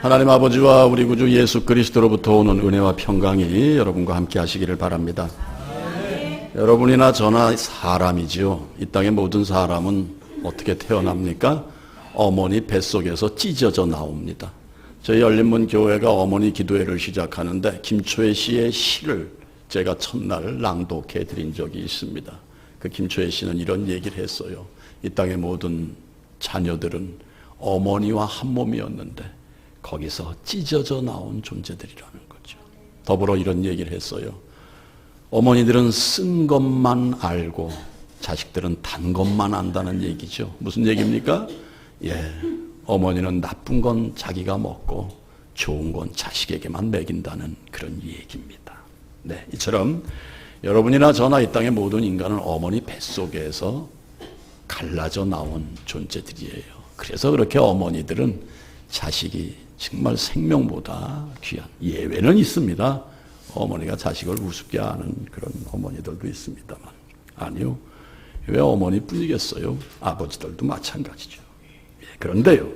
하나님 아버지와 우리 구주 예수 그리스도로부터 오는 은혜와 평강이 여러분과 함께 하시기를 바랍니다. 여러분이나 저나 사람이지요. 이 땅의 모든 사람은 어떻게 태어납니까? 어머니 뱃속에서 찢어져 나옵니다. 저희 열린문 교회가 어머니 기도회를 시작하는데 김초애 씨의 시를 제가 첫날 낭독해 드린 적이 있습니다. 그 김초애 씨는 이런 얘기를 했어요. 이 땅의 모든 자녀들은 어머니와 한 몸이었는데 거기서 찢어져 나온 존재들이라는 거죠. 더불어 이런 얘기를 했어요. 어머니들은 쓴 것만 알고 자식들은 단 것만 안다는 얘기죠. 무슨 얘기입니까? 어머니는 나쁜 건 자기가 먹고 좋은 건 자식에게만 먹인다는 그런 얘기입니다. 네, 이처럼 여러분이나 저나 이 땅의 모든 인간은 어머니 뱃속에서 갈라져 나온 존재들이에요. 그래서 그렇게 어머니들은 자식이 정말 생명보다 귀한, 예외는 있습니다. 어머니가 자식을 우습게 하는 그런 어머니들도 있습니다만, 아니요, 왜 어머니뿐이겠어요? 아버지들도 마찬가지죠. 그런데요,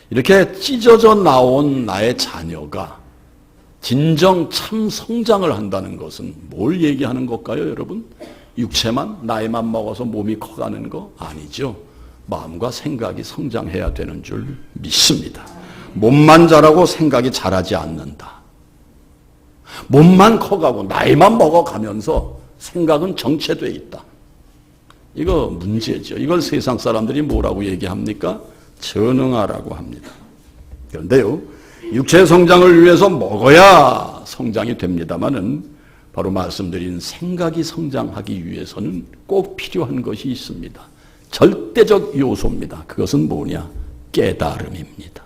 이렇게 찢어져 나온 나의 자녀가 진정 참 성장을 한다는 것은 뭘 얘기하는 걸까요, 여러분? 육체만, 나이만 먹어서 몸이 커가는 거? 아니죠. 마음과 생각이 성장해야 되는 줄 믿습니다. 몸만 자라고 생각이 자라지 않는다. 몸만 커가고 나이만 먹어가면서 생각은 정체되어 있다. 이거 문제죠. 이걸 세상 사람들이 뭐라고 얘기합니까? 전응아라고 합니다. 그런데요, 육체 성장을 위해서 먹어야 성장이 됩니다마는 바로 말씀드린 생각이 성장하기 위해서는 꼭 필요한 것이 있습니다. 절대적 요소입니다. 그것은 뭐냐? 깨달음입니다.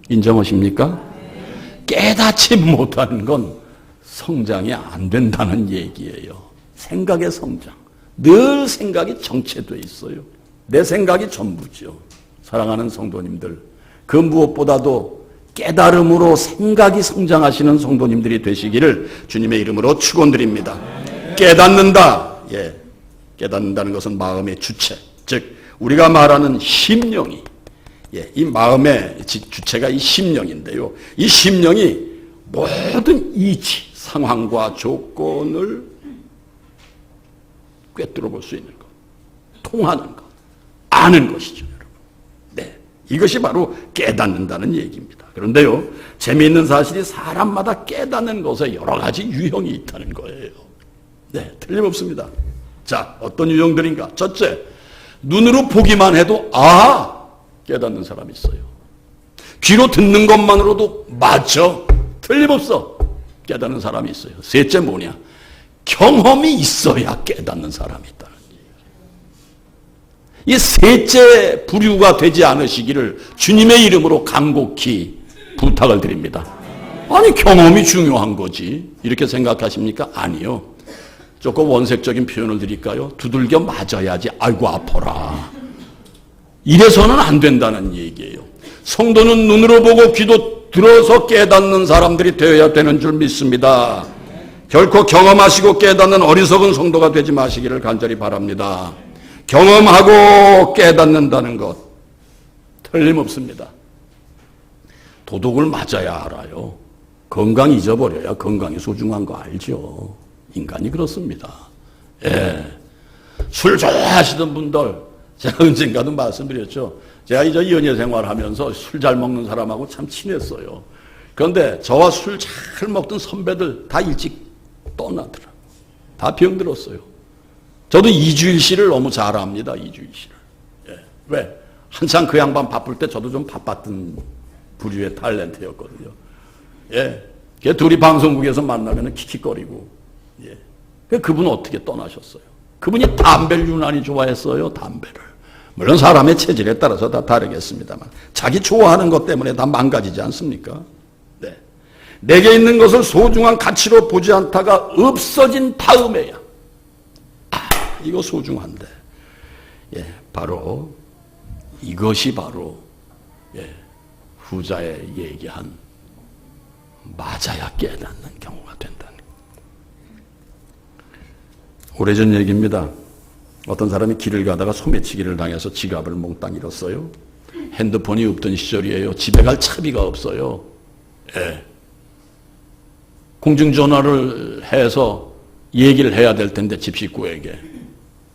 인정하십니까? 깨닫지 못하는 건 성장이 안 된다는 얘기예요. 생각의 성장. 늘 생각이 정체되어 있어요. 내 생각이 전부죠. 사랑하는 성도님들, 그 무엇보다도 깨달음으로 생각이 성장하시는 성도님들이 되시기를 주님의 이름으로 축원드립니다. 깨닫는다. 깨닫는다는 것은 마음의 주체, 즉 우리가 말하는 심령이, 이 마음의 주체가 이 심령인데요. 이 심령이 모든 이치, 상황과 조건을 꿰뚫어 볼 수 있는 것, 통하는 것, 아는 것이죠, 여러분. 네, 이것이 바로 깨닫는다는 얘기입니다. 그런데요, 재미있는 사실이 사람마다 깨닫는 것에 여러 가지 유형이 있다는 거예요. 네, 틀림없습니다. 자, 어떤 유형들인가? 첫째, 눈으로 보기만 해도 깨닫는 사람이 있어요. 귀로 듣는 것만으로도 맞죠? 틀림없어. 깨닫는 사람이 있어요. 셋째 뭐냐? 경험이 있어야 깨닫는 사람이 있다는 얘기예요. 이 셋째 부류가 되지 않으시기를 주님의 이름으로 간곡히 부탁을 드립니다. 아니, 경험이 중요한 거지 이렇게 생각하십니까? 아니요. 조금 원색적인 표현을 드릴까요? 두들겨 맞아야지 아이고 아파라. 이래서는 안 된다는 얘기예요. 성도는 눈으로 보고 귀도 들어서 깨닫는 사람들이 되어야 되는 줄 믿습니다. 결코 경험하시고 깨닫는 어리석은 성도가 되지 마시기를 간절히 바랍니다. 경험하고 깨닫는다는 것 틀림없습니다. 도둑을 맞아야 알아요. 건강 잊어버려야 건강이 소중한 거 알죠. 인간이 그렇습니다. 술 좋아하시던 분들, 제가 언젠가도 말씀드렸죠. 제가 이제 연예 생활하면서 술 잘 먹는 사람하고 참 친했어요. 그런데 저와 술 잘 먹던 선배들 다 일찍 떠나더라고요. 다 병들었어요. 저도 이주일 씨를 너무 잘 압니다. 이주일 씨를. 왜? 한창 그 양반 바쁠 때 저도 좀 바빴던 부류의 탤런트였거든요. 걔 둘이 방송국에서 만나면 킥킥거리고. 그분은 어떻게 떠나셨어요? 그분이 담배를 유난히 좋아했어요. 담배를. 물론 사람의 체질에 따라서 다 다르겠습니다만 자기 좋아하는 것 때문에 다 망가지지 않습니까? 네. 내게 있는 것을 소중한 가치로 보지 않다가 없어진 다음에야 이거 소중한데, 바로 이것이 바로 후자에 얘기한 맞아야 깨닫는 경우가 된다는 거예요. 오래전 얘기입니다. 어떤 사람이 길을 가다가 소매치기를 당해서 지갑을 몽땅 잃었어요. 핸드폰이 없던 시절이에요. 집에 갈 차비가 없어요. 예. 공중전화를 해서 얘기를 해야 될 텐데 집 식구에게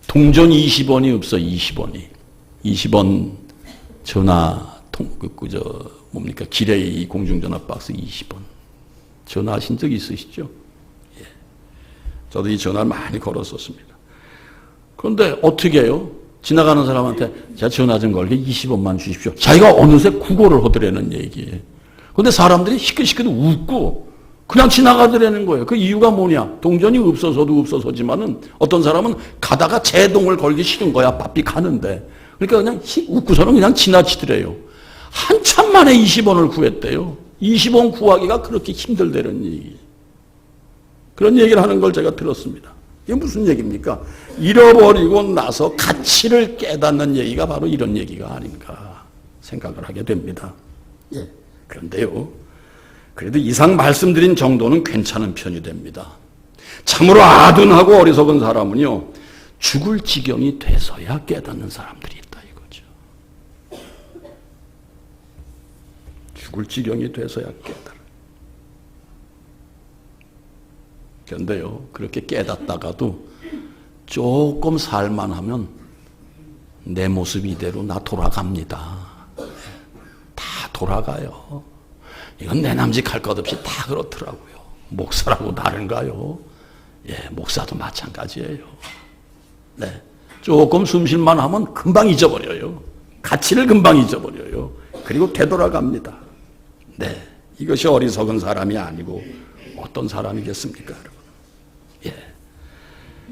동전 20원이 없어. 20원이 20원 전화 뭡니까 기레이 공중전화 박스 20원 전화하신 적 있으시죠? 예. 저도 이 전화를 많이 걸었었습니다. 그런데 어떻게 해요? 지나가는 사람한테 제가 전화 좀 걸게 20원만 주십시오. 자기가 어느새 국어를 하더라는 얘기예요. 그런데 사람들이 시끌시끌 웃고 그냥 지나가더라는 거예요. 그 이유가 뭐냐? 동전이 없어서도 없어서지만은 어떤 사람은 가다가 제동을 걸기 싫은 거야. 바삐 가는데. 그러니까 그냥 웃고서는 그냥 지나치더래요. 한참 만에 20원을 구했대요. 20원 구하기가 그렇게 힘들다는 얘기. 그런 얘기를 하는 걸 제가 들었습니다. 이게 무슨 얘기입니까? 잃어버리고 나서 가치를 깨닫는 얘기가 바로 이런 얘기가 아닌가 생각을 하게 됩니다. 예. 그런데요. 그래도 이상 말씀드린 정도는 괜찮은 편이 됩니다. 참으로 아둔하고 어리석은 사람은요. 죽을 지경이 돼서야 깨닫는 사람들이 있다 이거죠. 죽을 지경이 돼서야 깨달아. 그런데요. 그렇게 깨닫다가도 조금 살만하면 내 모습 이대로 나 돌아갑니다. 다 돌아가요. 이건 내 남짓할 것 없이 다 그렇더라고요. 목사라고 다른가요? 예, 목사도 마찬가지예요. 네, 조금 숨쉴만 하면 금방 잊어버려요. 가치를 금방 잊어버려요. 그리고 되돌아갑니다. 네, 이것이 어리석은 사람이 아니고 어떤 사람이겠습니까, 여러분? 예,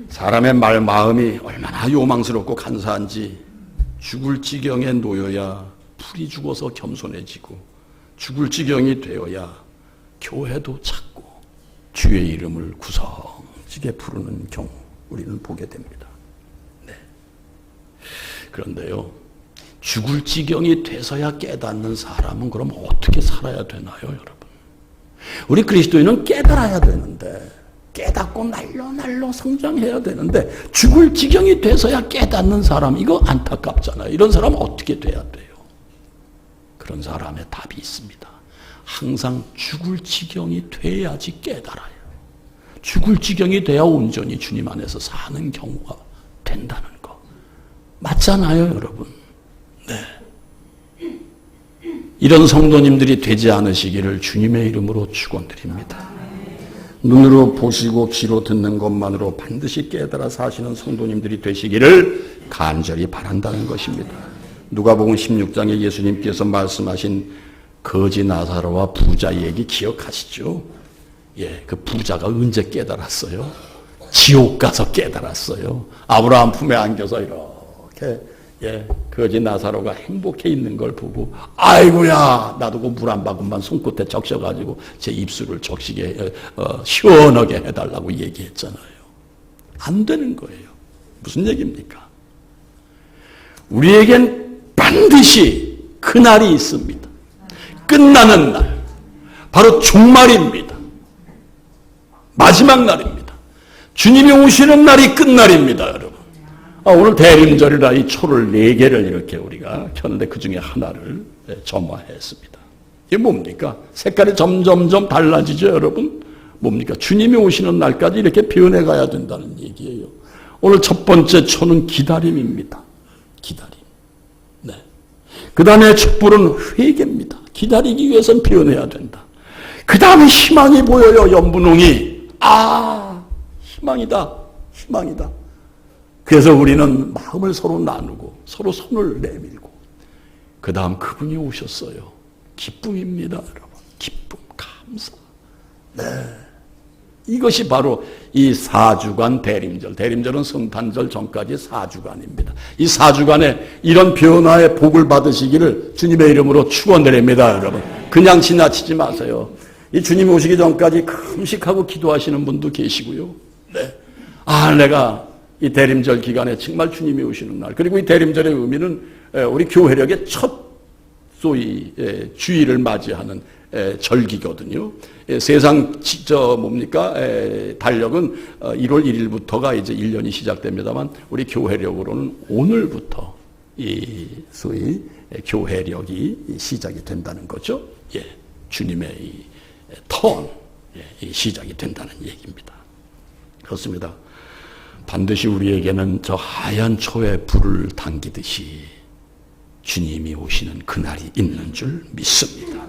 사람의 마음이 얼마나 요망스럽고 간사한지 죽을 지경에 놓여야 풀이 죽어서 겸손해지고 죽을 지경이 되어야 교회도 찾고 주의 이름을 구성지게 부르는 경우 우리는 보게 됩니다. 네. 그런데요, 죽을 지경이 돼서야 깨닫는 사람은 그럼 어떻게 살아야 되나요, 여러분? 우리 그리스도인은 깨달아야 되는데, 깨닫고 날로 성장해야 되는데, 죽을 지경이 돼서야 깨닫는 사람, 이거 안타깝잖아요. 이런 사람은 어떻게 돼야 돼요? 그런 사람의 답이 있습니다. 항상 죽을 지경이 돼야지 깨달아요. 죽을 지경이 돼야 온전히 주님 안에서 사는 경우가 된다는 거. 맞잖아요, 여러분. 네. 이런 성도님들이 되지 않으시기를 주님의 이름으로 축원드립니다. 눈으로 보시고 귀로 듣는 것만으로 반드시 깨달아 사시는 성도님들이 되시기를 간절히 바란다는 것입니다. 누가복음 16장에 예수님께서 말씀하신 거지 나사로와 부자 얘기 기억하시죠? 예, 그 부자가 언제 깨달았어요? 지옥 가서 깨달았어요. 아브라함 품에 안겨서 이렇게 거지 나사로가 행복해 있는 걸 보고 아이고야 나도 그 물 한 바구만 손끝에 적셔가지고 제 입술을 적시게 시원하게 해달라고 얘기했잖아요. 안 되는 거예요. 무슨 얘기입니까? 우리에겐 반드시 그날이 있습니다. 끝나는 날. 바로 종말입니다. 마지막 날입니다. 주님이 오시는 날이 끝날입니다, 여러분. 오늘 대림절이라 이 초를 4개를 이렇게 우리가 켰는데 그 중에 하나를 점화했습니다. 이게 뭡니까? 색깔이 점점점 달라지죠, 여러분? 뭡니까? 주님이 오시는 날까지 이렇게 변해가야 된다는 얘기예요. 오늘 첫 번째 초는 기다림입니다. 기다림. 네. 그 다음에 촛불은 회개입니다. 기다리기 위해서는 변해야 된다. 그 다음에 희망이 보여요, 연분홍이. 희망이다. 희망이다. 그래서 우리는 마음을 서로 나누고 서로 손을 내밀고 그 다음 그분이 오셨어요. 기쁨입니다, 여러분. 기쁨, 감사. 네. 이것이 바로 이 4주간 대림절. 대림절은 성탄절 전까지 4주간입니다. 이 4주간에 이런 변화의 복을 받으시기를 주님의 이름으로 축원드립니다, 여러분. 그냥 지나치지 마세요. 이 주님 오시기 전까지 금식하고 기도하시는 분도 계시고요. 네. 내가 이 대림절 기간에 정말 주님이 오시는 날. 그리고 이 대림절의 의미는 우리 교회력의 첫 소위 주일을 맞이하는 절기거든요. 세상 달력은 1월 1일부터가 이제 1년이 시작됩니다만 우리 교회력으로는 오늘부터 이 소위 교회력이 시작이 된다는 거죠. 예, 주님의 이 턴, 이 시작이 된다는 얘기입니다. 그렇습니다. 반드시 우리에게는 저 하얀 초에 불을 당기듯이 주님이 오시는 그날이 있는 줄 믿습니다.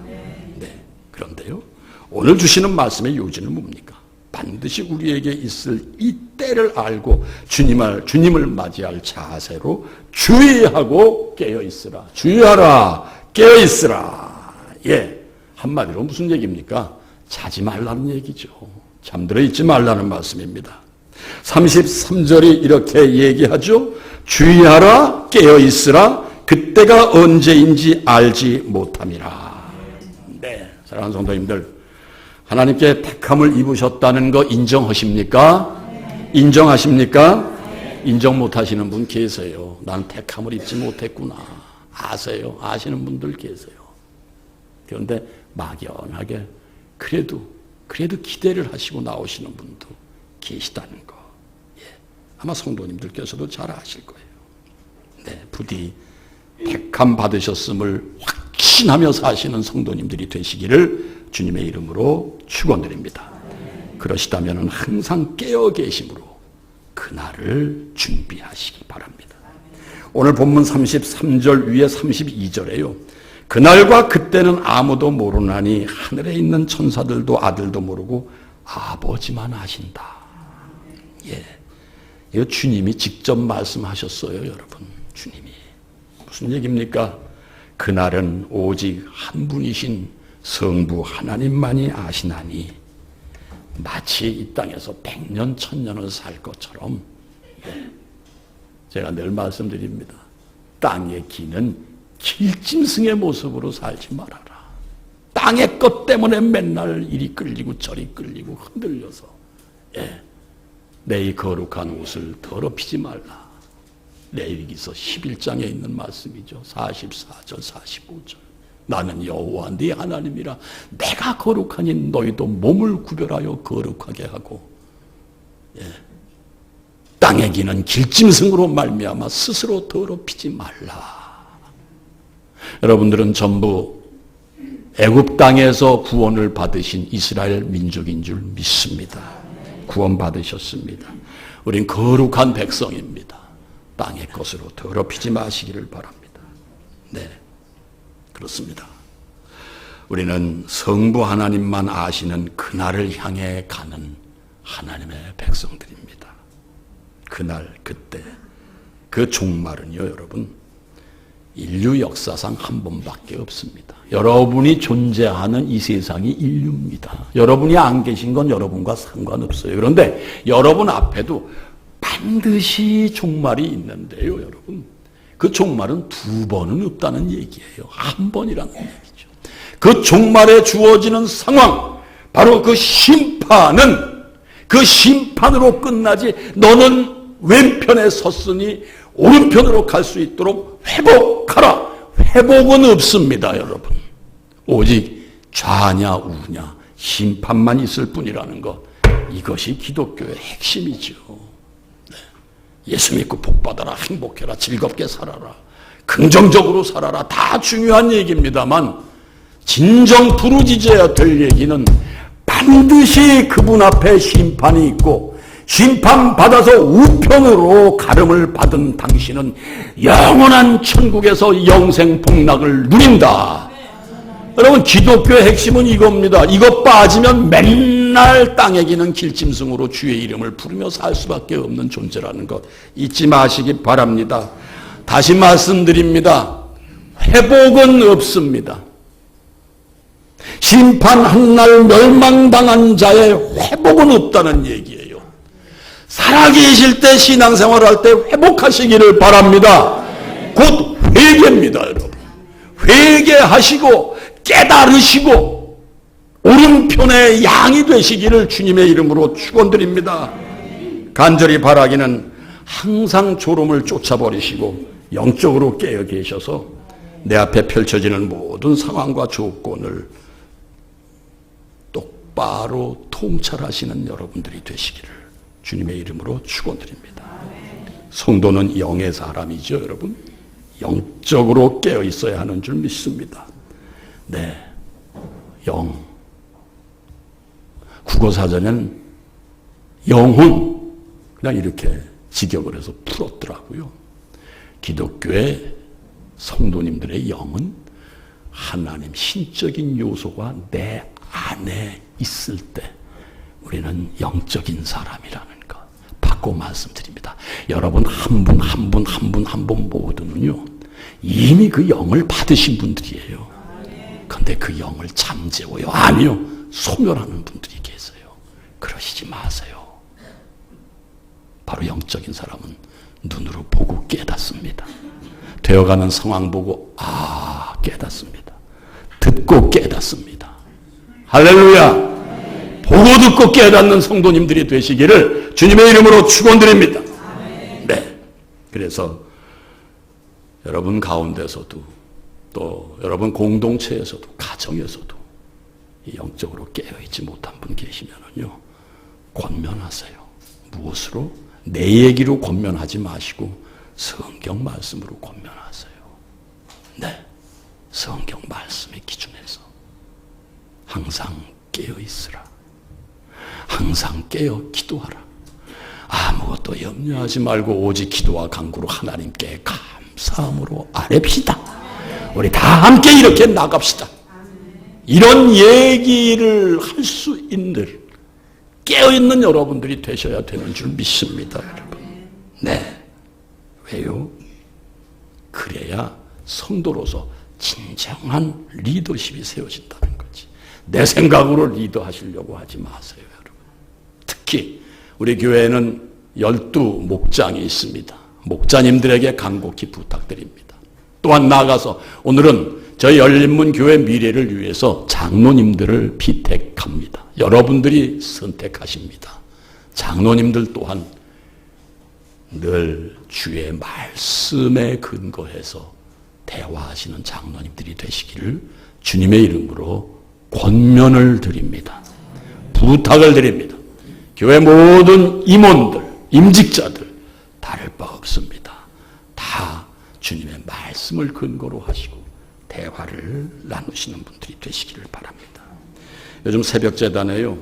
네, 그런데요, 오늘 주시는 말씀의 요지는 뭡니까? 반드시 우리에게 있을 이 때를 알고 주님을 맞이할 자세로 주의하고 깨어있으라. 주의하라, 깨어있으라. 예, 한마디로 무슨 얘기입니까? 자지 말라는 얘기죠. 잠들어 있지 말라는 말씀입니다. 33절이 이렇게 얘기하죠. 주의하라, 깨어있으라. 그때가 언제인지 알지 못함이라. 네, 사랑하는 성도님들, 하나님께 택함을 입으셨다는 거 인정하십니까? 인정하십니까? 인정 못하시는 분 계세요. 나는 택함을 입지 못했구나. 아세요? 아시는 분들 계세요. 그런데 막연하게 그래도 기대를 하시고 나오시는 분도 계시다는 거. 예, 아마 성도님들께서도 잘 아실 거예요. 네, 부디 택함 받으셨음을 확신하며 사시는 성도님들이 되시기를 주님의 이름으로 축원드립니다. 그러시다면 항상 깨어 계심으로 그날을 준비하시기 바랍니다. 오늘 본문 33절 위에 32절에요. 그날과 그때는 아무도 모르나니 하늘에 있는 천사들도 아들도 모르고 아버지만 아신다. 예, 이거 주님이 직접 말씀하셨어요, 여러분. 주님이. 무슨 얘기입니까? 그날은 오직 한 분이신 성부 하나님만이 아시나니 마치 이 땅에서 100년 1000년을 살 것처럼, 예, 제가 늘 말씀드립니다. 땅의 기는 길짐승의 모습으로 살지 말아라. 땅의 것 때문에 맨날 이리 끌리고 저리 끌리고 흔들려서, 예, 내 이 거룩한 옷을 더럽히지 말라. 레위기서 11장에 있는 말씀이죠. 44절 45절. 나는 여호와 네 하나님이라. 내가 거룩하니 너희도 몸을 구별하여 거룩하게 하고, 예, 땅의 기는 길짐승으로 말미암아 스스로 더럽히지 말라. 여러분들은 전부 애굽 땅에서 구원을 받으신 이스라엘 민족인 줄 믿습니다. 구원 받으셨습니다. 우린 거룩한 백성입니다. 땅의 것으로 더럽히지 마시기를 바랍니다. 네, 그렇습니다. 우리는 성부 하나님만 아시는 그날을 향해 가는 하나님의 백성들입니다. 그날, 그때, 그 종말은요, 여러분, 인류 역사상 한 번밖에 없습니다. 여러분이 존재하는 이 세상이 인류입니다. 여러분이 안 계신 건 여러분과 상관없어요. 그런데 여러분 앞에도 반드시 종말이 있는데요, 여러분. 그 종말은 두 번은 없다는 얘기예요. 한 번이라는 얘기죠. 그 종말에 주어지는 상황, 바로 그 심판은 그 심판으로 끝나지, 너는 왼편에 섰으니 오른편으로 갈 수 있도록 회복하라. 회복은 없습니다, 여러분. 오직 좌냐 우냐 심판만 있을 뿐이라는 것, 이것이 기독교의 핵심이죠. 네. 예수 믿고 복받아라, 행복해라, 즐겁게 살아라, 긍정적으로 살아라, 다 중요한 얘기입니다만 진정 부르짖어야 될 얘기는 반드시 그분 앞에 심판이 있고, 심판받아서 우편으로 가름을 받은 당신은 영원한 천국에서 영생 복락을 누린다. 여러분, 기독교의 핵심은 이겁니다. 이것 빠지면 맨날 땅에 기는 길짐승으로 주의 이름을 부르며 살 수밖에 없는 존재라는 것 잊지 마시기 바랍니다. 다시 말씀드립니다. 회복은 없습니다. 심판한 날 멸망당한 자의 회복은 없다는 얘기예요. 살아계실 때, 신앙생활할 때 회복하시기를 바랍니다. 곧 회개입니다, 여러분. 회개하시고 깨달으시고 오른편의 양이 되시기를 주님의 이름으로 축원드립니다. 간절히 바라기는 항상 졸음을 쫓아버리시고 영적으로 깨어 계셔서 내 앞에 펼쳐지는 모든 상황과 조건을 똑바로 통찰하시는 여러분들이 되시기를 주님의 이름으로 축원드립니다. 성도는 영의 사람이죠, 여러분. 영적으로 깨어 있어야 하는 줄 믿습니다. 네, 영. 국어사전에는 영혼 그냥 이렇게 직역을 해서 풀었더라고요. 기독교의 성도님들의 영은 하나님 신적인 요소가 내 안에 있을 때 우리는 영적인 사람이라는 것 바꿔 말씀드립니다. 여러분 한 분 한 분 한 분 한 분 모두는요 이미 그 영을 받으신 분들이에요. 그런데 그 영을 잠재워요? 아니요. 소멸하는 분들이 계세요. 그러시지 마세요. 바로 영적인 사람은 눈으로 보고 깨닫습니다. 되어가는 상황 보고 깨닫습니다. 듣고 깨닫습니다. 할렐루야. 보고 듣고 깨닫는 성도님들이 되시기를 주님의 이름으로 축원드립니다. 네. 그래서 여러분 가운데서도 또 여러분 공동체에서도 가정에서도 영적으로 깨어있지 못한 분 계시면은요 권면하세요. 무엇으로? 내 얘기로 권면하지 마시고 성경 말씀으로 권면하세요. 네, 성경 말씀의 기준에서 항상 깨어있으라. 항상 깨어 기도하라. 아무것도 염려하지 말고 오직 기도와 간구로 하나님께 감사함으로 아뢰시다. 우리 다 함께 이렇게 나갑시다. 이런 얘기를 할 수 있는 깨어있는 여러분들이 되셔야 되는 줄 믿습니다. 여러분. 네. 왜요? 그래야 성도로서 진정한 리더십이 세워진다는 거지. 내 생각으로 리더하시려고 하지 마세요. 여러분. 특히 우리 교회에는 12 목장이 있습니다. 목자님들에게 간곡히 부탁드립니다. 또한 나아가서 오늘은 저희 열린문 교회 미래를 위해서 장로님들을 피택합니다. 여러분들이 선택하십니다. 장로님들 또한 늘 주의 말씀에 근거해서 대화하시는 장로님들이 되시기를 주님의 이름으로 권면을 드립니다. 부탁을 드립니다. 교회 모든 임원들, 임직자들 다를 바 없습니다. 다 주님의 말씀을 근거로 하시고 대화를 나누시는 분들이 되시기를 바랍니다. 요즘 새벽 재단에요.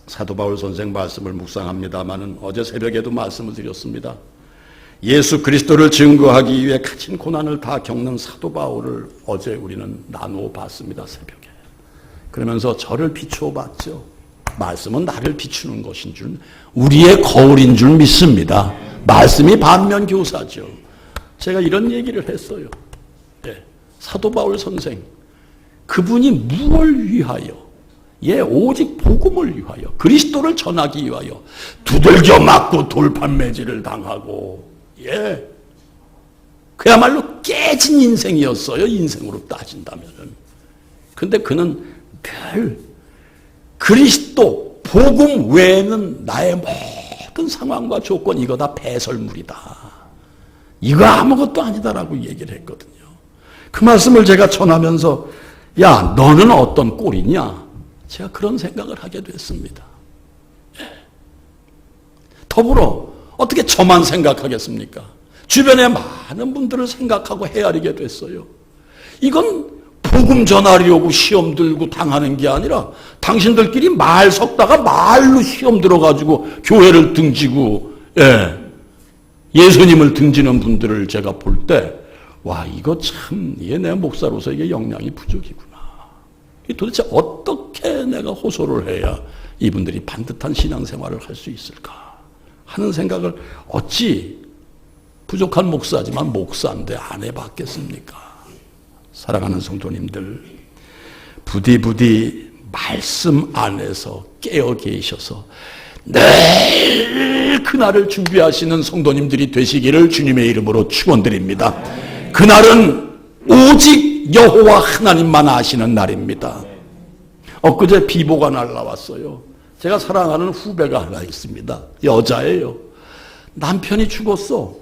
사도 바울 선생 말씀을 묵상합니다마는 어제 새벽에도 말씀을 드렸습니다. 예수 그리스도를 증거하기 위해 큰 고난을 다 겪는 사도 바울을 어제 우리는 나누어 봤습니다. 새벽에. 그러면서 저를 비추어 봤죠. 말씀은 나를 비추는 것인 줄, 우리의 거울인 줄 믿습니다. 말씀이 반면 교사죠. 제가 이런 얘기를 했어요. 네. 사도 바울 선생, 그분이 무엇을 위하여? 오직 복음을 위하여, 그리스도를 전하기 위하여 두들겨 맞고 돌판매질을 당하고, 그야말로 깨진 인생이었어요. 인생으로 따진다면은. 근데 그는 늘 그리스도, 복음 외에는 나의 모든 상황과 조건 이거 다 배설물이다. 이거 아무것도 아니다라고 얘기를 했거든요. 그 말씀을 제가 전하면서 야, 너는 어떤 꼴이냐? 제가 그런 생각을 하게 됐습니다. 더불어 어떻게 저만 생각하겠습니까? 주변에 많은 분들을 생각하고 헤아리게 됐어요. 이건 복음 전하려고 시험 들고 당하는 게 아니라 당신들끼리 말 섞다가 말로 시험 들어가지고 교회를 등지고 예수님을 등지는 분들을 제가 볼 때 와, 이거 참 내 목사로서 이게 역량이 부족이구나. 도대체 어떻게 내가 호소를 해야 이분들이 반듯한 신앙생활을 할 수 있을까 하는 생각을 어찌 부족한 목사지만 목사인데 안 해봤겠습니까? 사랑하는 성도님들, 부디 말씀 안에서 깨어 계셔서 늘 그날을 준비하시는 성도님들이 되시기를 주님의 이름으로 축원드립니다. 그날은 오직 여호와 하나님만 아시는 날입니다. 엊그제 비보가 날라왔어요. 제가 사랑하는 후배가 하나 있습니다. 여자예요. 남편이 죽었어.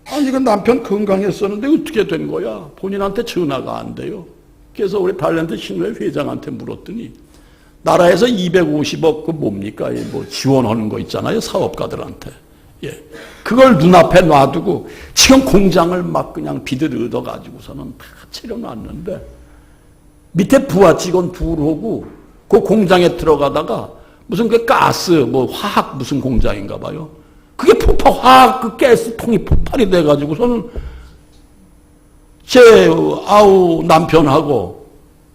아니, 이건 남편 건강했었는데 어떻게 된 거야? 본인한테 전화가 안 돼요. 그래서 우리 달랜드 신회 회장한테 물었더니 나라에서 250억 그 뭡니까? 뭐 지원하는 거 있잖아요. 사업가들한테. 예. 그걸 눈앞에 놔두고 지금 공장을 막 그냥 비들얻어 가지고서는 다 차려놨는데 밑에 부하 직원 둘하고 그 공장에 들어가다가 무슨 그 가스 뭐 화학 무슨 공장인가 봐요. 그게 화학 그 가스통이 폭발이 돼 가지고서는 제 남편하고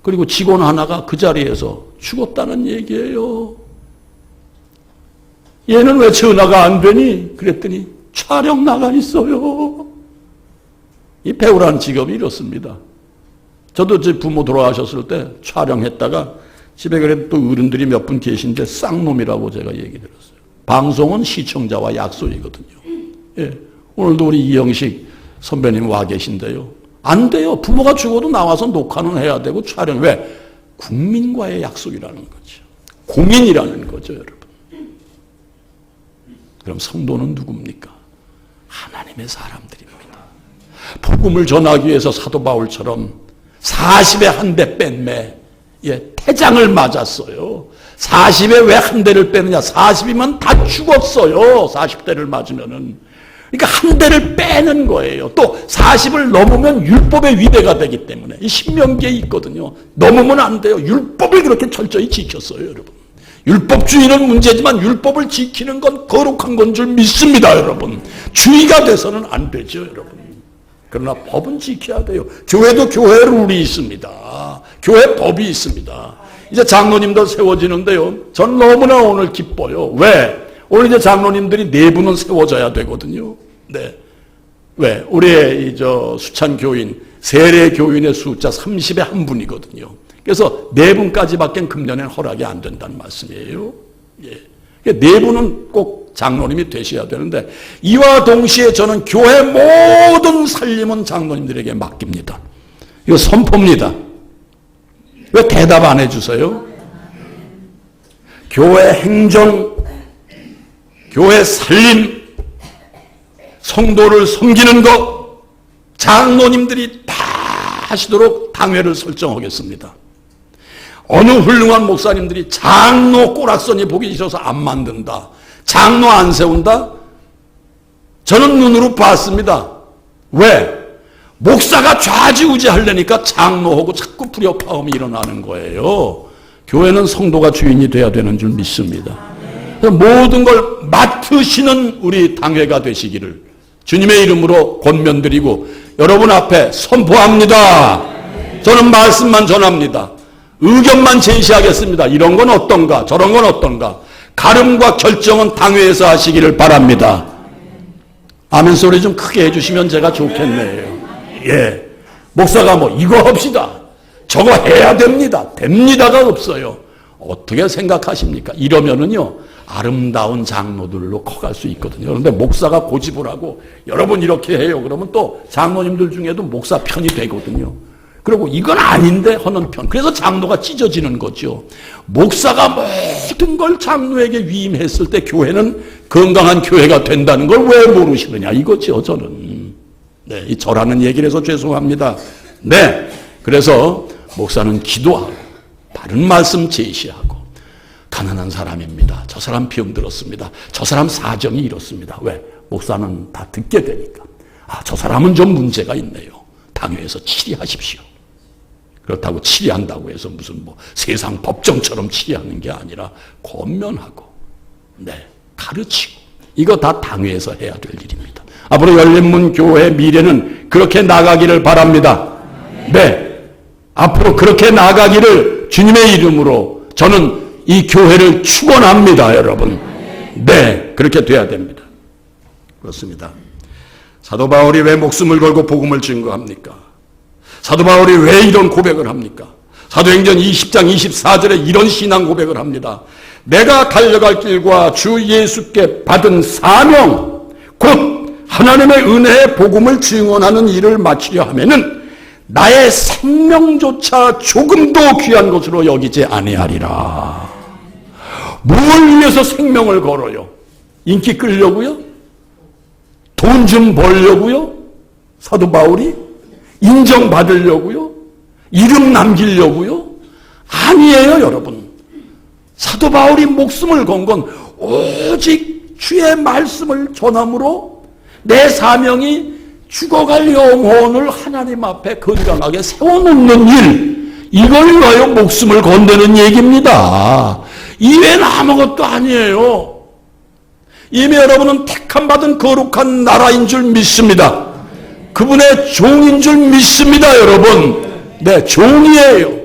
그리고 직원 하나가 그 자리에서 죽었다는 얘기예요. 얘는 왜 전화가 안 되니? 그랬더니 촬영 나가 있어요. 이 배우라는 직업이 이렇습니다. 저도 제 부모 돌아가셨을 때 촬영했다가 집에 그래도 또 어른들이 몇 분 계신데 쌍놈이라고 제가 얘기 들었어요. 방송은 시청자와 약속이거든요. 예. 오늘도 우리 이영식 선배님 와 계신데요. 안 돼요. 부모가 죽어도 나와서 녹화는 해야 되고 촬영. 왜? 국민과의 약속이라는 거죠. 공인이라는 거죠, 여러분. 그럼 성도는 누굽니까? 하나님의 사람들입니다. 복음을 전하기 위해서 사도 바울처럼 40에 한 대 뺀 매, 태장을 맞았어요. 40에 왜 한 대를 빼느냐? 40이면 다 죽었어요. 40대를 맞으면은. 그러니까 한 대를 빼는 거예요. 또 40을 넘으면 율법의 위배가 되기 때문에 이 신명기에 있거든요. 넘으면 안 돼요. 율법을 그렇게 철저히 지켰어요, 여러분. 율법주의는 문제지만 율법을 지키는 건 거룩한 건 줄 믿습니다, 여러분. 주의가 돼서는 안 되죠, 여러분. 그러나 법은 지켜야 돼요. 교회도 교회 룰이 있습니다. 교회 법이 있습니다. 이제 장로님도 세워지는데요. 전 너무나 오늘 기뻐요. 왜? 오늘 이제 장로님들이 네 분은 세워져야 되거든요. 네. 왜? 우리의 수찬 교인, 세례 교인의 숫자 30에 한 분이거든요. 그래서 네 분까지밖에 금년에는 허락이 안 된다는 말씀이에요. 예. 네 분은 꼭 장로님이 되셔야 되는데 이와 동시에 저는 교회 모든 살림은 장로님들에게 맡깁니다. 이거 선포입니다. 왜 대답 안 해주세요? 교회 행정, 교회 살림, 성도를 섬기는 것 장로님들이 다 하시도록 당회를 설정하겠습니다. 어느 훌륭한 목사님들이 장로 꼬락서니 보기 싫어서 안 만든다. 장로 안 세운다? 저는 눈으로 봤습니다. 왜? 목사가 좌지우지하려니까 장로하고 자꾸 불협화음이 일어나는 거예요. 교회는 성도가 주인이 돼야 되는 줄 믿습니다. 모든 걸 맡으시는 우리 당회가 되시기를 주님의 이름으로 권면드리고 여러분 앞에 선포합니다. 저는 말씀만 전합니다. 의견만 제시하겠습니다. 이런 건 어떤가 저런 건 어떤가 가름과 결정은 당회에서 하시기를 바랍니다. 아멘 소리 좀 크게 해주시면 제가 좋겠네요. 예, 목사가 뭐 이거 합시다 저거 해야 됩니다. 됩니다가 없어요. 어떻게 생각하십니까? 이러면은요 아름다운 장로들로 커갈 수 있거든요. 그런데 목사가 고집을 하고 여러분 이렇게 해요 그러면 또 장로님들 중에도 목사 편이 되거든요. 그리고 이건 아닌데 하는 편. 그래서 장로가 찢어지는 거죠. 목사가 모든 걸 장로에게 위임했을 때 교회는 건강한 교회가 된다는 걸 왜 모르시느냐 이거죠. 저는 네, 이 저라는 얘기를 해서 죄송합니다. 네, 그래서 목사는 기도하고 바른 말씀 제시하고 가난한 사람입니다. 저 사람 병 들었습니다. 저 사람 사정이 이렇습니다. 왜? 목사는 다 듣게 되니까. 아, 저 사람은 좀 문제가 있네요. 당회에서 치리하십시오. 그렇다고 치리한다고 해서 무슨 뭐 세상 법정처럼 치리하는 게 아니라 권면하고, 네, 가르치고 이거 다 당회에서 해야 될 일입니다. 앞으로 열린문 교회의 미래는 그렇게 나가기를 바랍니다. 네, 앞으로 그렇게 나가기를 주님의 이름으로 저는 이 교회를 축원합니다, 여러분. 네, 그렇게 돼야 됩니다. 그렇습니다. 사도 바울이 왜 목숨을 걸고 복음을 증거합니까? 사도 바울이 왜 이런 고백을 합니까? 사도행전 20장 24절에 이런 신앙 고백을 합니다. 내가 달려갈 길과 주 예수께 받은 사명, 곧 하나님의 은혜의 복음을 증언하는 일을 마치려 하면은 나의 생명조차 조금도 귀한 것으로 여기지 아니하리라. 뭘 위해서 생명을 걸어요? 인기 끌려고요? 돈 좀 벌려고요? 사도 바울이? 인정받으려고요? 이름 남기려고요? 아니에요, 여러분. 사도 바울이 목숨을 건 건 오직 주의 말씀을 전함으로 내 사명이 죽어갈 영혼을 하나님 앞에 건강하게 세워놓는 일, 이걸 위하여 목숨을 건드는 얘기입니다. 이외에는 아무것도 아니에요. 이미 여러분은 택함받은 거룩한 나라인 줄 믿습니다. 그분의 종인 줄 믿습니다, 여러분. 네, 종이에요.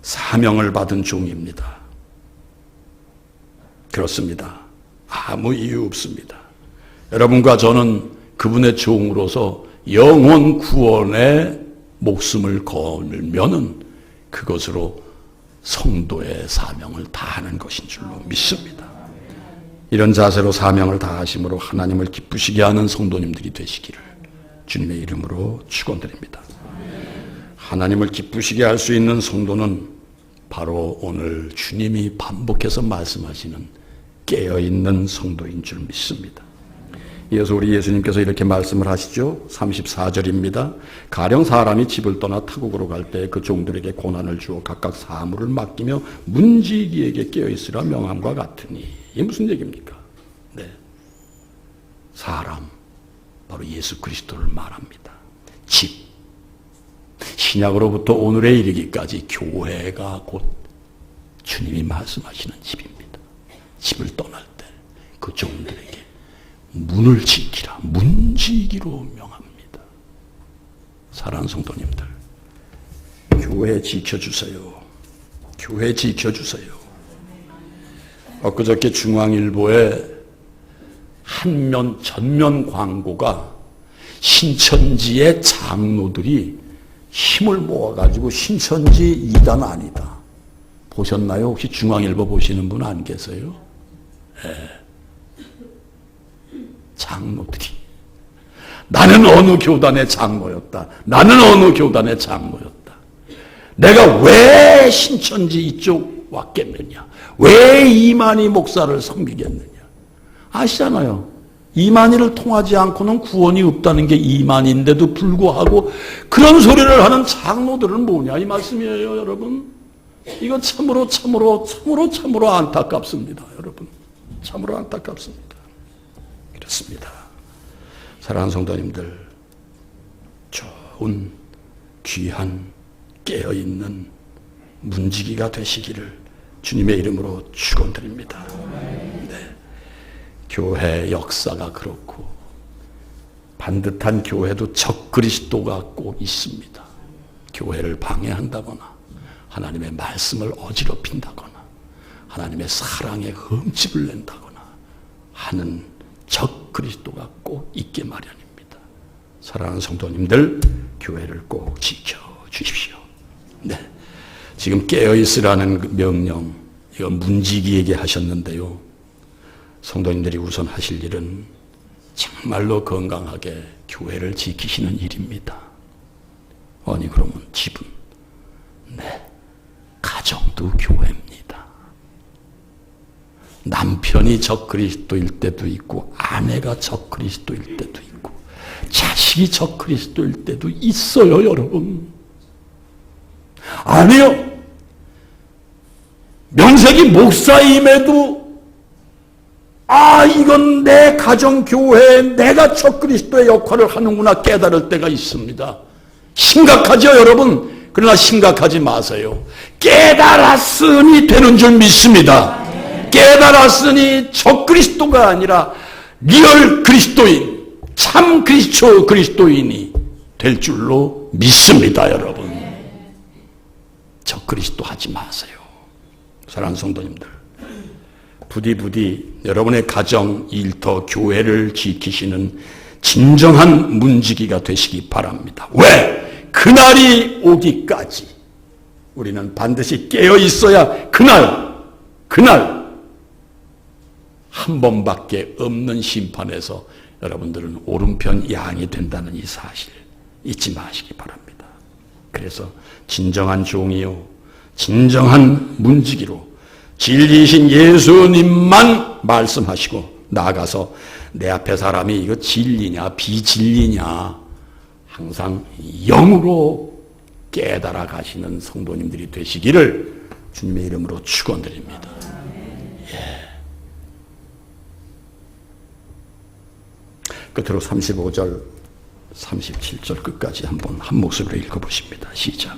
사명을 받은 종입니다. 그렇습니다. 아무 이유 없습니다. 여러분과 저는 그분의 종으로서 영혼 구원에 목숨을 걸면은 그것으로 성도의 사명을 다하는 것인 줄로 믿습니다. 이런 자세로 사명을 다하심으로 하나님을 기쁘시게 하는 성도님들이 되시기를 주님의 이름으로 축원드립니다. 하나님을 기쁘시게 할 수 있는 성도는 바로 오늘 주님이 반복해서 말씀하시는 깨어있는 성도인 줄 믿습니다. 이어서 우리 예수님께서 이렇게 말씀을 하시죠. 34절입니다. 가령 사람이 집을 떠나 타국으로 갈 때 그 종들에게 고난을 주어 각각 사물을 맡기며 문지기에게 깨어있으라 명함과 같으니. 이게 무슨 얘기입니까? 네, 사람, 바로 예수 그리스도를 말합니다. 집, 신약으로부터 오늘에 이르기까지 교회가 곧 주님이 말씀하시는 집입니다. 집을 떠날 때 그 종들에게 문을 지키라, 문지기로 명합니다. 사랑하는 성도님들, 교회 지켜주세요. 교회 지켜주세요. 엊그저께 중앙일보에 전면 광고가 신천지의 장로들이 힘을 모아가지고 신천지 2단 아니다. 보셨나요? 혹시 중앙일보 보시는 분 안 계세요? 네. 장로들이 나는 어느 교단의 장로였다. 나는 어느 교단의 장로였다. 내가 왜 신천지 이쪽 왔겠느냐? 왜 이만희 목사를 섬기겠느냐? 아시잖아요. 이만희를 통하지 않고는 구원이 없다는 게 이만희인데도 불구하고 그런 소리를 하는 장로들은 뭐냐 이 말씀이에요, 여러분. 이거 참으로 안타깝습니다, 여러분. 참으로 안타깝습니다. 그렇습니다. 사랑하는 성도님들, 좋은 귀한 깨어있는 문지기가 되시기를 주님의 이름으로 축원드립니다. 네. 교회 역사가 그렇고 반듯한 교회도 적그리스도가 꼭 있습니다. 교회를 방해한다거나 하나님의 말씀을 어지럽힌다거나 하나님의 사랑에 흠집을 낸다거나 하는 적그리스도가 꼭 있게 마련입니다. 사랑하는 성도님들, 교회를 꼭 지켜주십시오. 네, 지금 깨어있으라는 명령, 이건 문지기에게 하셨는데요. 성도님들이 우선 하실 일은 정말로 건강하게 교회를 지키시는 일입니다. 아니 그러면 집은, 네, 가정도 교회입니다. 남편이 적그리스도일 때도 있고 아내가 적그리스도일 때도 있고 자식이 적그리스도일 때도 있어요, 여러분. 아니요. 명색이 목사임에도 이건 내 가정교회에 내가 적그리스도의 역할을 하는구나 깨달을 때가 있습니다. 심각하죠, 여러분? 그러나 심각하지 마세요. 깨달았으니 되는 줄 믿습니다. 깨달았으니 적그리스도가 아니라 리얼 그리스도인, 참 그리스도인이 될 줄로 믿습니다, 여러분. 적그리스도 하지 마세요. 사랑하는 성도님들, 부디 여러분의 가정, 일터, 교회를 지키시는 진정한 문지기가 되시기 바랍니다. 왜? 그날이 오기까지 우리는 반드시 깨어 있어야 그날 한 번밖에 없는 심판에서 여러분들은 오른편 양이 된다는 이 사실 잊지 마시기 바랍니다. 그래서 진정한 종이요, 진정한 문지기로 진리이신 예수님만 말씀하시고 나아가서 내 앞에 사람이 이거 진리냐 비진리냐 항상 영으로 깨달아 가시는 성도님들이 되시기를 주님의 이름으로 축원드립니다. 끝으로 35절, 37절 끝까지 한번 한 목소리로 읽어보십니다. 시작.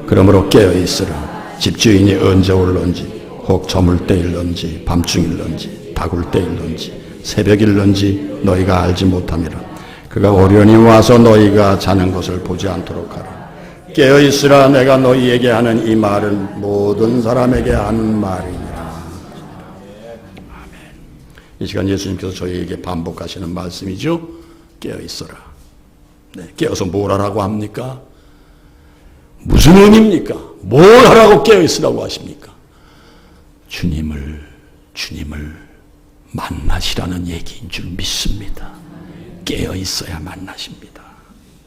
그러므로 깨어있으라. 집주인이 언제 올런지, 혹 저물 때일런지, 밤중일런지, 다굴 때일런지, 새벽일런지 너희가 알지 못함이라. 그가 오련히 와서 너희가 자는 것을 보지 않도록 하라. 깨어있으라. 내가 너희에게 하는 이 말은 모든 사람에게 하는 말이니라. 이 시간 예수님께서 저희에게 반복하시는 말씀이죠. 깨어있어라. 네, 깨어서 뭘 하라고 합니까? 무슨 의미입니까? 뭘 하라고 깨어있으라고 하십니까? 주님을 만나시라는 얘기인 줄 믿습니다. 깨어있어야 만나십니다.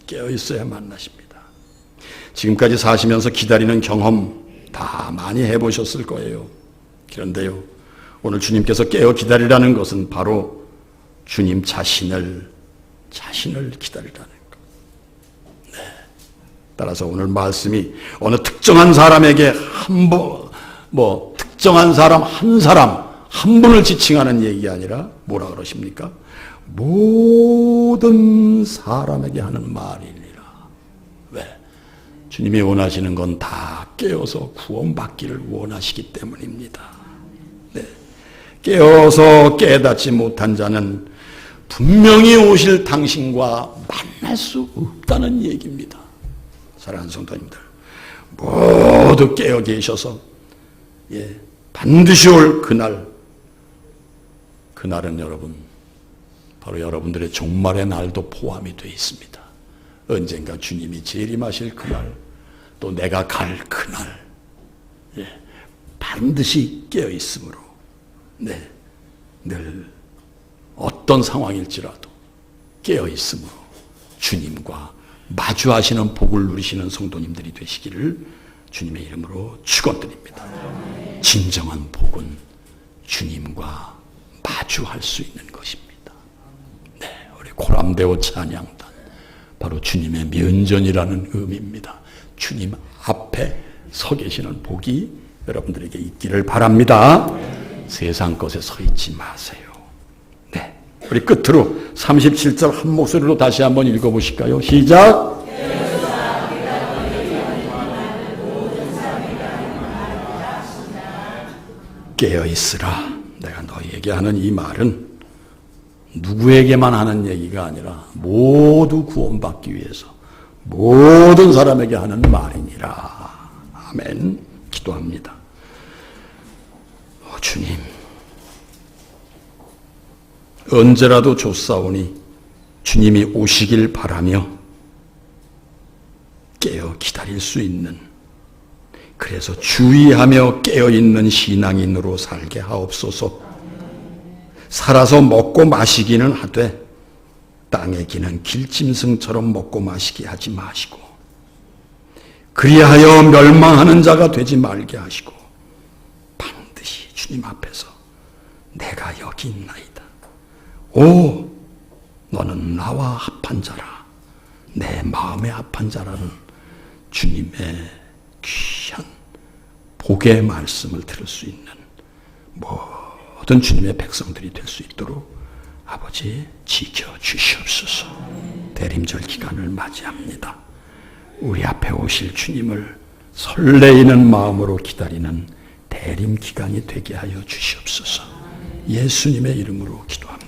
깨어있어야 만나십니다. 지금까지 사시면서 기다리는 경험 다 많이 해보셨을 거예요. 그런데요, 오늘 주님께서 깨어 기다리라는 것은 바로 주님 자신을 기다리라는 것. 네. 따라서 오늘 말씀이 어느 특정한 사람에게 특정한 사람 한 분을 지칭하는 얘기가 아니라 뭐라 그러십니까? 모든 사람에게 하는 말이니라. 왜? 주님이 원하시는 건 다 깨어서 구원받기를 원하시기 때문입니다. 네. 깨어서 깨닫지 못한 자는 분명히 오실 당신과 만날 수 없다는 얘기입니다. 사랑하는 성도님들, 모두 깨어 계셔서 반드시 올 그날은 여러분, 바로 여러분들의 종말의 날도 포함이 되어 있습니다. 언젠가 주님이 재림하실 그날, 또 내가 갈 그날, 반드시 깨어 있으므로, 늘 어떤 상황일지라도 깨어 있으므로 주님과 마주하시는 복을 누리시는 성도님들이 되시기를 주님의 이름으로 축원드립니다. 진정한 복은 주님과 마주할 수 있는 것입니다. 네, 우리 고람대오 찬양단, 바로 주님의 면전이라는 의미입니다. 주님 앞에 서 계시는 복이 여러분들에게 있기를 바랍니다. 세상 것에 서 있지 마세요. 네, 우리 끝으로 37절 한 목소리로 다시 한번 읽어보실까요? 시작. 깨어있으라. 내가 너희에게 하는 이 말은 누구에게만 하는 얘기가 아니라 모두 구원받기 위해서 모든 사람에게 하는 말이니라. 아멘. 기도합니다. 주님, 언제라도 좋사오니 주님이 오시길 바라며 깨어 기다릴 수 있는, 그래서 주의하며 깨어있는 신앙인으로 살게 하옵소서. 살아서 먹고 마시기는 하되 땅에 기는 길짐승처럼 먹고 마시게 하지 마시고, 그리하여 멸망하는 자가 되지 말게 하시고, 반드시 주님 앞에서 내가 여기 있나이다. 오, 너는 나와 합한 자라, 내 마음에 합한 자라는 주님의 귀한 복의 말씀을 들을 수 있는 모든 주님의 백성들이 될 수 있도록 아버지 지켜주시옵소서. 대림절 기간을 맞이합니다. 우리 앞에 오실 주님을 설레이는 마음으로 기다리는 대림 기간이 되게 하여 주시옵소서. 예수님의 이름으로 기도합니다.